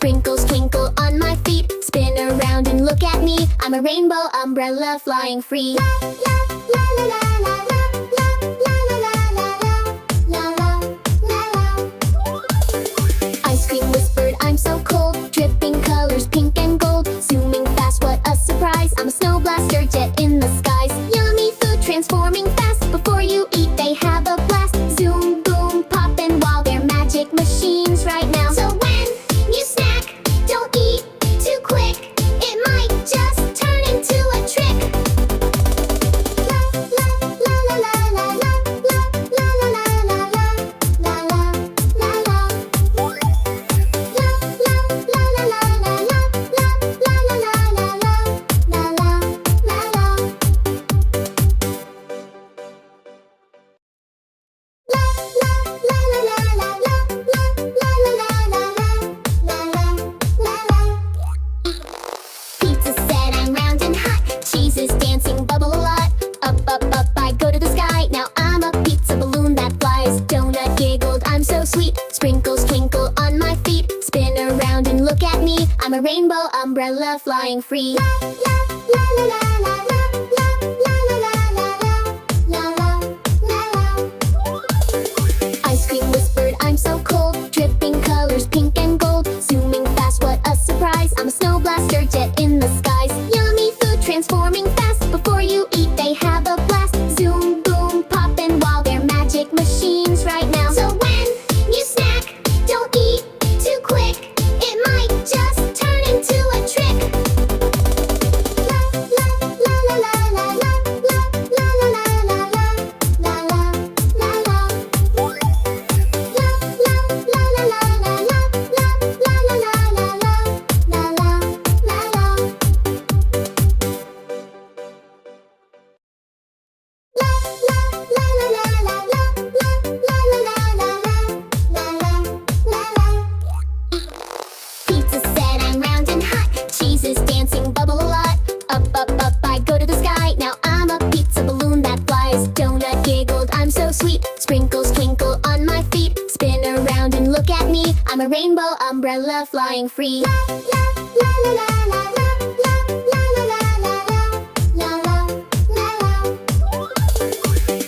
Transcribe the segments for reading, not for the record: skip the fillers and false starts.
Sprinkles twinkle on my feet. Spin around and look at me. I'm a rainbow umbrella flying free. La la la la la la la la la la la la la. Ice cream whispered, I'm so cold. Dripping colors, pink and gold. Zooming fast, what a surprise. I'm a snow blaster jet in the skies. Yummy food transforming fast. Before you eat, they have a blast. Zoom, boom, pop, and while they're magic machines right now. So when you snack, don't eat too quick. It might just turn into a trick. La la la la la la la la la la la la la la la la. La la la la la la la la la la la la la la la. Pizza said I'm round and hot. Cheese is dancing, bubble a lot. Up, up, up, I go to the sky. Now I'm a pizza balloon that flies. Donut giggled, I'm so sweet. Sprinkles twinkle on my feet. Spin around and look at me. I'm a rainbow umbrella flying free. La la la la la la la la la la la la la la. Ice cream whispered, I'm so cold. Dripping colors, pink and gold. Zooming fast, what a surprise. I'm a snow blaster jet in the skies. Yummy food transforming fast. Before you eat, they have a blast. Zoom, boom, pop, and while they're magic machines right now. So when you snack, don't eat too quick. It might just turn into a trick. La la la la la la la la la la la la la la la. La la la la la la la la la la la la la la. Pizza said I'm round and hot. Cheese is dancing, bubble a lot. Up, up, up, I go to the sky. Now I'm a pizza balloon that flies. Donut giggled, I'm so sweet. Sprinkles twinkle on my feet. Spin around and look at me. I'm a rainbow umbrella flying free. La la la la la la la la la la la la la la.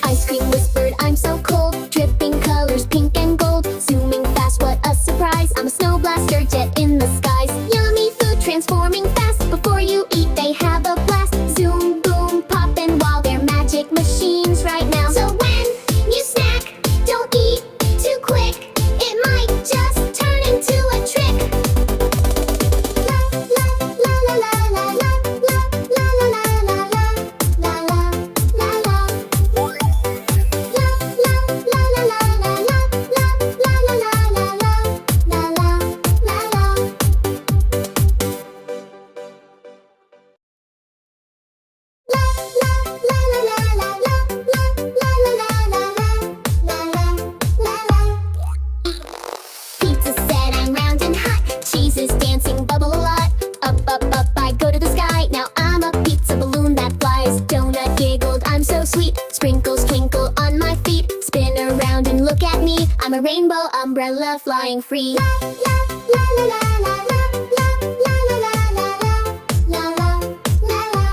Ice cream whispered, I'm so cold. Dripping colors, pink and gold. Zooming fast, what a surprise. I'm a snow blaster jet in the skies. Yummy food transforming fast. Before you eat, they have a blast. Zoom, boom, pop, and while they're magic machines right now. So when you snack, don't eat too quick. It might just turn into a trick. La la la la la la la la la la la la la la la la. La la la la la la la la la la la Pizza said I'm round and hot. Cheese is dancing, bubble a lot. Up, up, up, I go to the sky. Now I'm a pizza balloon that flies. Donut giggled, I'm so sweet. Sprinkles twinkle on my feet. Spin around and look at me. I'm a rainbow umbrella flying free. La la la la la la la la la la la la la.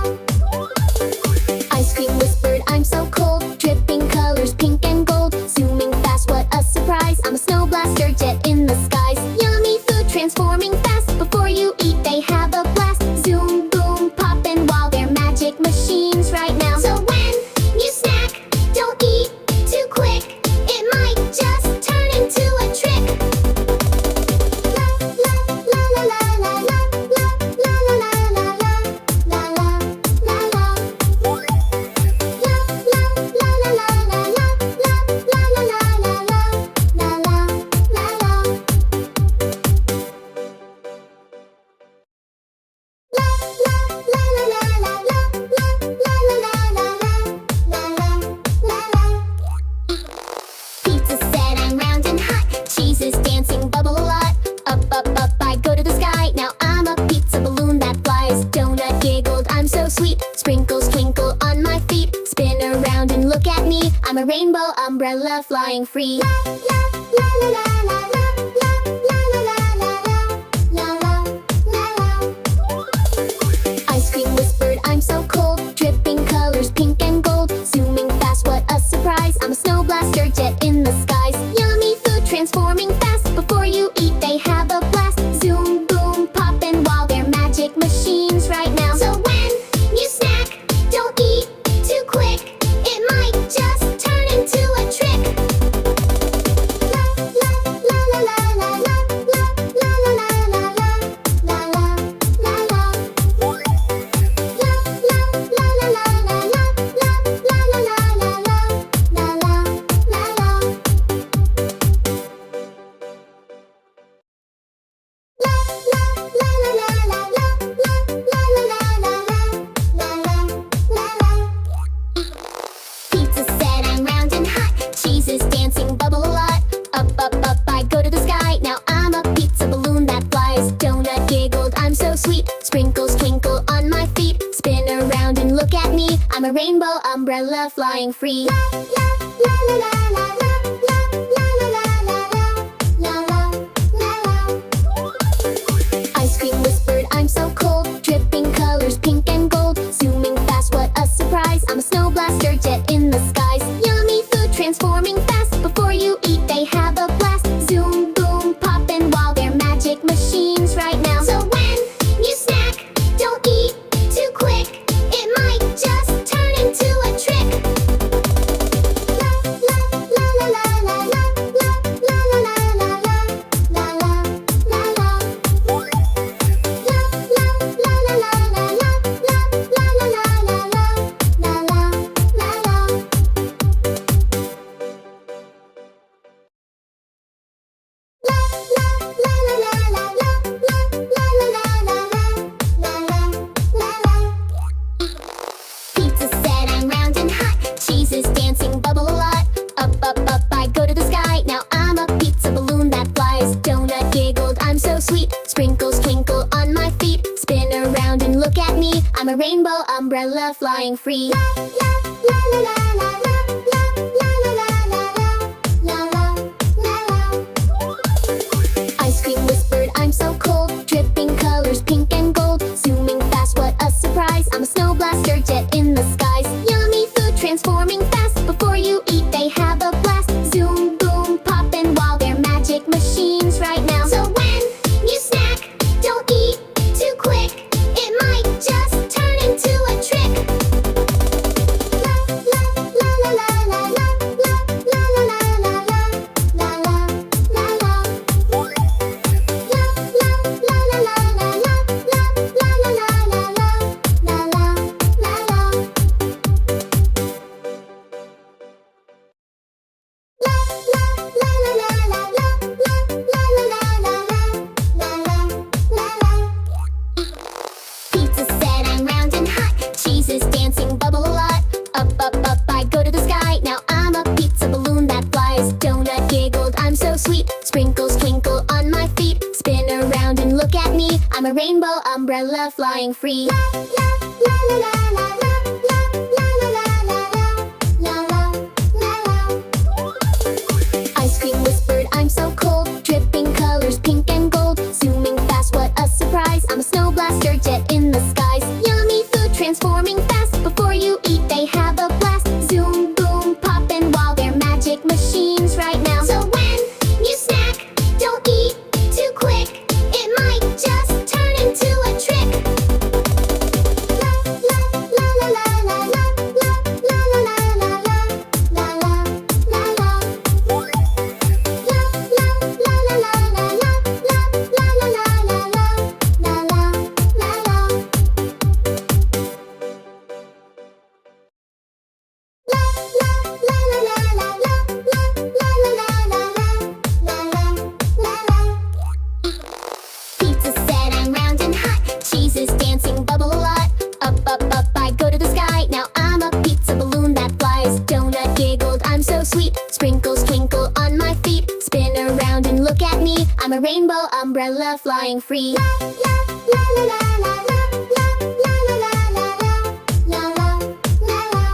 Ice cream whispered, I'm so cold. Dripping colors, pink and gold. Zooming fast, what a surprise. I'm a snow blaster jet in the skies. Yummy food transforming fast. Before you eat, they have a blast. Zoom, boom, pop, and while they're magic machines right now. So when you snack, don't eat too quick. It might just turn into a trick. La la la la la la la la la la la la la la la la. La la la la la la la la la la la la la la. Pizza said I'm round and hot. Cheese is dancing, bubble a lot. Up, up, up, I go to the sky. Now I'm a pizza balloon that flies. Donut giggled, I'm so sweet. Sprinkles twinkle on my feet. Spin around and look at me. I'm a rainbow umbrella flying free. La la la la la la la la la la la la la. fast. Before you eat, they have a blast. Zoom, boom, poppin' while they're magic machines right now. So when you snack, don't eat too quick. It might just turn into a trick. La la la la la la la la la la la la la la la la la. La la la la la la la la la la la la la la la. Pizza said I'm round and hot. Cheese is dancing, bubble a lot. Up, up, up, I go to the sky. Now I'm a pizza balloon that flies. Donut giggled, I'm so sweet. Sprinkles twinkle on my feet. Spin around and look at me. I'm a rainbow umbrella flying free. La la la la la la la la la la la la la la la. Ice cream whispered, I'm so cold. Dripping colors, pink and gold. Zooming fast, what a surprise. I'm a snow blaster jet in the skies. Yummy food transforming fast. Before you eat, they have a blast. Zoom, boom, poppin' while they're magic machines right now. So when you snack, don't eat too quick. It might just turn into a trick. La la la la la la la la la la la la la la la la la. La la la la la la la la la la la la la la la la. Pizza said I'm round and hot. Cheese is dancing, bubble a lot. Up, up, up, I go to the sky. Now I'm a pizza balloon that flies. Donut giggled, I'm so sweet. Sprinkles twinkle on my feet. Spin around and look at me. I'm a rainbow umbrella flying free. La la la la la la la la la la la la la la la. Ice cream whispered, I'm so cold. Dripping colors, pink and gold. Zooming fast, what a surprise. I'm a snow blaster jet in the skies. Yummy food transforming fast. Before you eat, they have a blast. Zoom, boom, poppin' while they're magic machines right now. So when you snack, don't eat too quick. It might just turn into a trick. La la la la la la la la la la la la la la la la la. La la la la la la la la la la la la la la la la. Pizza said I'm round and hot. Cheese is dancing, bubble a lot. Up, up, up, I go to the sky. Now I'm a pizza balloon that flies. Donut giggled, I'm so sweet. Sprinkles twinkle on my feet. Spin around and look at me. I'm a rainbow umbrella flying free. La la la la la la la la la la la la la la la. Ice cream whispered, I'm so cold. Dripping colors, pink and gold. Zooming fast, what a surprise. I'm a snow blaster jet in the skies. Yummy food transforming fast. Before you eat, they have a blast. Zoom, boom, poppin' while they're magic machines right now. So when you snack, don't eat too quick. It might just turn into a trick. La la la la la la la la la la la la la la la la la. La la la la la la la la la la la la la la la. Pizza said I'm round and hot. Cheese is dancing, bubble a lot. Up, up, up, I go to the sky. Now I'm a pizza balloon that flies. Donut giggled, I'm so sweet. Sprinkles twinkle on my feet. Spin around and look at me. I'm a rainbow umbrella flying free. La la la la la la la la la la la la la la la.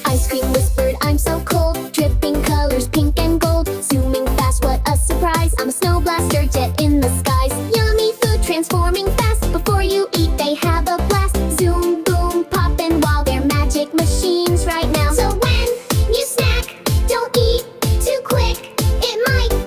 Ice cream whispered, I'm so cold. Dripping colors, pink and gold. Zooming fast, what a surprise. I'm a snow blaster jet in the skies. Yummy food transforming fast. Before you eat, they have a blast. Zoom, boom, poppin' while they're magic machines right now. So when you snack, don't eat too quick. It might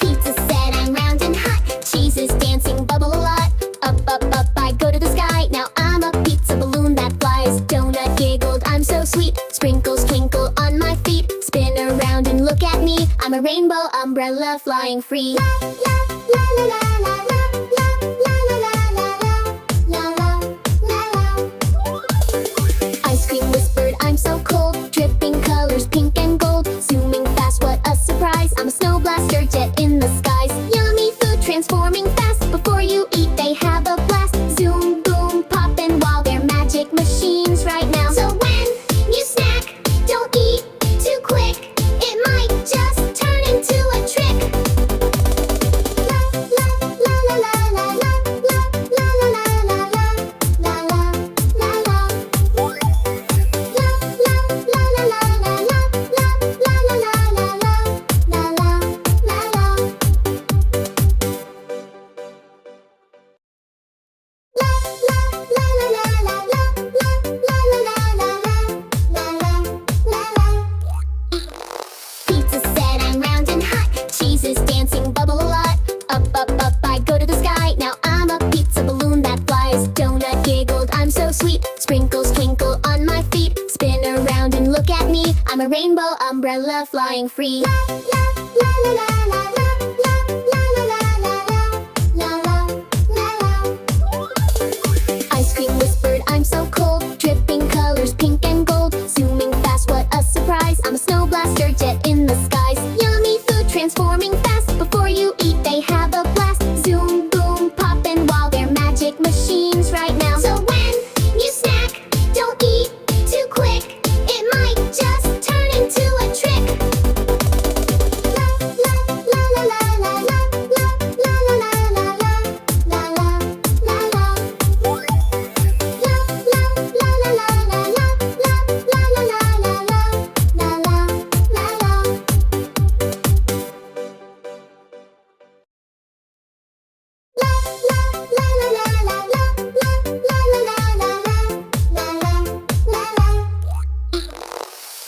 Pizza said I'm round and hot. Cheese is dancing, bubble a lot. Up, up, up, I go to the sky. Now I'm a pizza balloon that flies. Donut giggled, I'm so sweet. Sprinkles twinkle on my feet. Spin around and look at me. I'm a rainbow umbrella flying free. Ice cream whispered, I'm so cold. Dripping colors, pink and gold. Zooming fast, what a surprise. I'm a snow blaster jet in the skies. Yummy food transforming fast. Before you eat, they have a blast. Zoom, boom, poppin' while they're magic machines right now. So when you snack, don't eat too quick. It might just turn into a trick. La la la la la la la la la la la la la la la la. La la la la la la la la la la la la la la la. Pizza said I'm round and hot. Cheese is dancing, bubble a lot. Up, up, up, I go to the sky. Now I'm a pizza balloon that flies. Donut giggled, I'm so sweet. Sprinkles twinkle on my feet. Spin around and look at me. I'm a rainbow umbrella flying free. Ice cream whispered, I'm so cold. Dripping colors, pink and gold. Zooming fast, what a surprise. I'm a snow blaster jet in the skies. Yummy food transforming fast. Before you eat, they have a blast. Zoom, boom, poppin' while they're magic machines right now. So when you snack, don't eat too quick. It might just turn into a trick. La la la la la la la la la la la la la la la la. La la la la la la la la la la la la la la la.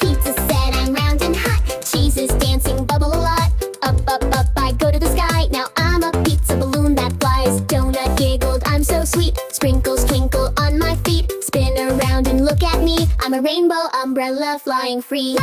Pizza said I'm round and hot. Cheese is dancing, bubble a lot. Up, up, up, I go to the sky. Now I'm a pizza balloon that flies. Donut giggled, I'm so sweet. Sprinkles twinkle on my feet. Spin around and look at me. I'm a rainbow umbrella flying free.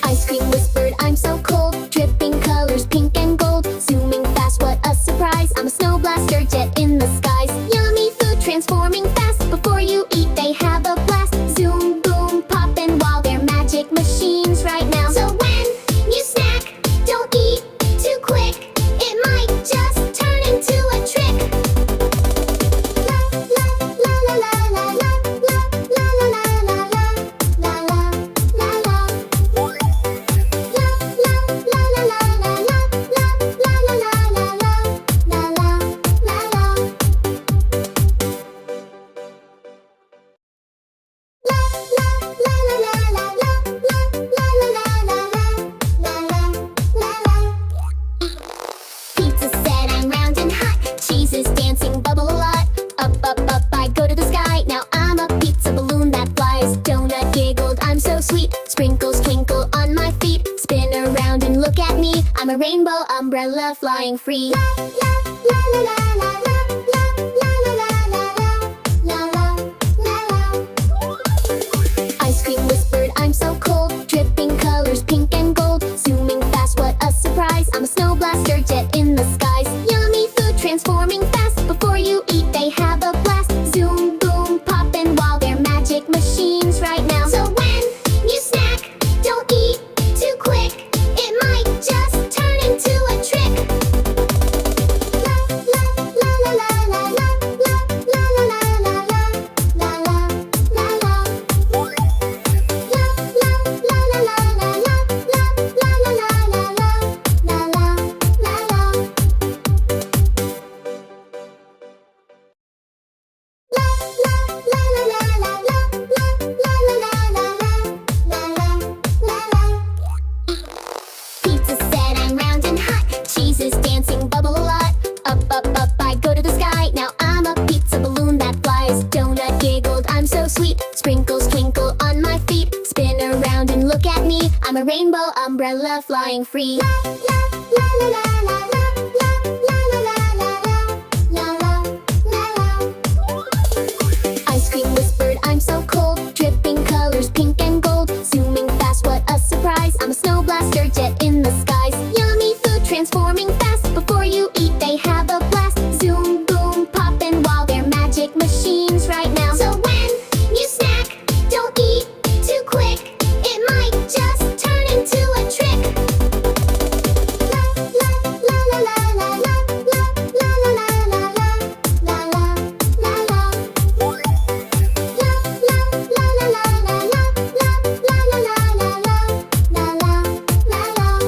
Ice cream whispered, I'm so cold. Dripping colors, pink and gold. Zooming fast, what a surprise. I'm a snow blaster jet in the skies. Yummy food transforming fast. Before you eat, they have a blast. Zoom, boom, poppin' while they're magic machines right now. So when you snack, don't eat too quick. It might just turn into a trick. La la la la la la la la la la la la la la la la la. La la la la la la la la la la la la Pizza said I'm round and hot. Cheese is dancing, bubble a lot. Up, up, up, I go to the sky. Now I'm a pizza balloon that flies. Donut giggled, I'm so sweet. Sprinkles twinkle on my feet. Spin around and look at me. I'm a rainbow umbrella flying free. Ice cream whispered, Up, up, up, I go to the sky. Now I'm a pizza balloon that flies. Donut giggled, I'm so sweet. Sprinkles twinkle on my feet. Spin around and look at me. I'm a rainbow umbrella flying free. La, la, la, la, la, la, la, la, la, la, la, la, la, la, la. Ice cream whispered, I'm so cold. Dripping colors, pink and gold. Zooming fast, what a surprise. I'm a snow blaster jet in the skies. Yummy food transforming fast. Before you eat, they have a blast. Zoom, boom, poppin' while they're magic machines right now. So when you snack, don't eat too quick. It might just turn into a trick. La, la, la, la, la, la, la, la, la, la, la, la, la, la, la, la. La, la, la, la, la, la, la, la, la, la, la, la, la, la, la, la, la.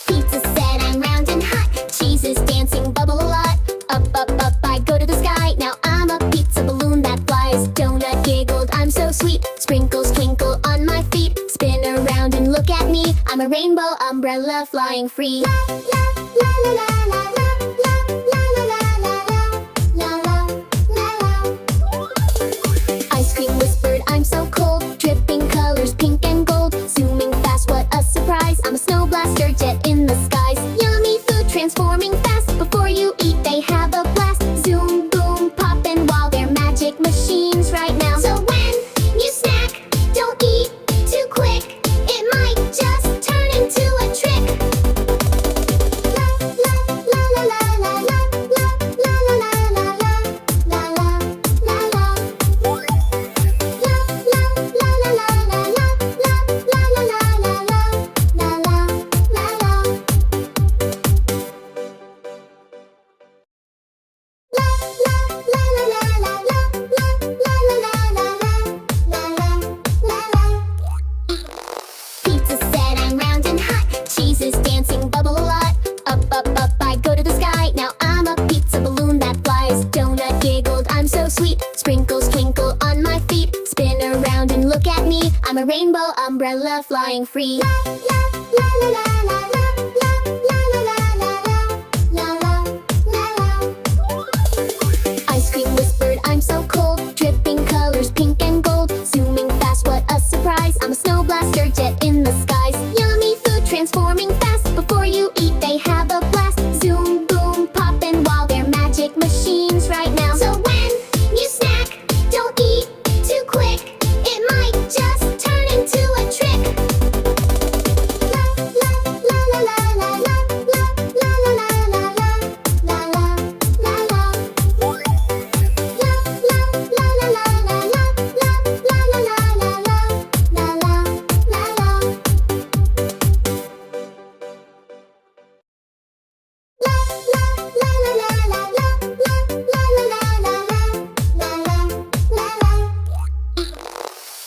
Pizza said I'm round and hot. Cheese is dancing, bubble a lot. Up, up, up, I go to the sky. Now I'm a pizza balloon that flies. Donut giggled, I'm so sweet. Sprinkles twinkle on my feet. Spin around and look at me. I'm a rainbow umbrella flying free. La, la, la, la, la, la, la, la, la, la, la, la, la, la, la. Ice cream whispered, I'm so cold. Dripping colors, pink and gold. Zooming fast, what a surprise. I'm a snow blaster jet in the skies. Yummy food transforming fast. Before you eat, they have a blast. Zoom, boom, poppin' while they're magic machines right now. So when you snack, don't eat too quick. It might just turn into a trick. La, la, la, la, la, la, la, la, la, la, la, la, la, la, la, la, la. La, la, la, la, la, la, la, la, la, la, la, la, la, la, la, la. Pizza said I'm round and hot. Cheese is dancing, bubble a lot. Up, up, up, I go to the sky. Now I'm a pizza balloon that flies. Donut giggled, I'm so sweet. Sprinkles twinkle on my feet. Spin around and look at me. I'm a rainbow umbrella flying free. La, la, la, la, la, la, la, la, la, la, la, la, la, la, la. Ice cream whispered, I'm so cold. Dripping colors, pink and gold. Zooming fast, what a surprise. I'm a snow blaster jet in the skies. Yummy food transforming fast. Before you eat, they have a blast. Zoom, boom, poppin' while they're magic machines right now. So when you snack, don't eat too quick. It might just turn into a trick. La, la, la, la, la, la, la, la, la, la, la, la, la, la, la, la, la. La, la, la, la, la, la, la, la, la, la, la, la, la, la, la, la.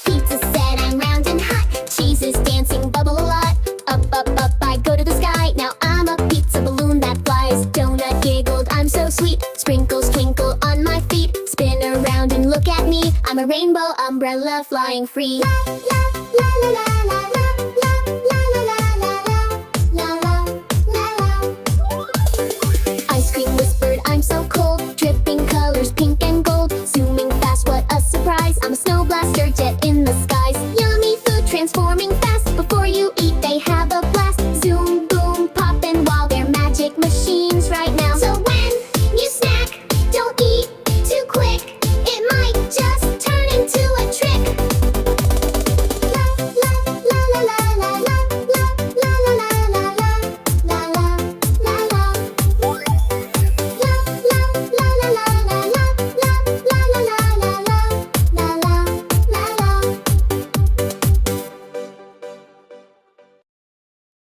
Pizza said I'm round and hot. Cheese is dancing, bubble a lot. Up, up, up, I go to the sky. Now I'm a pizza balloon that flies. Donut giggled, I'm so sweet. Sprinkles twinkle on my feet. Spin around and look at me. I'm a rainbow umbrella flying free. La, la, la, la, la, la.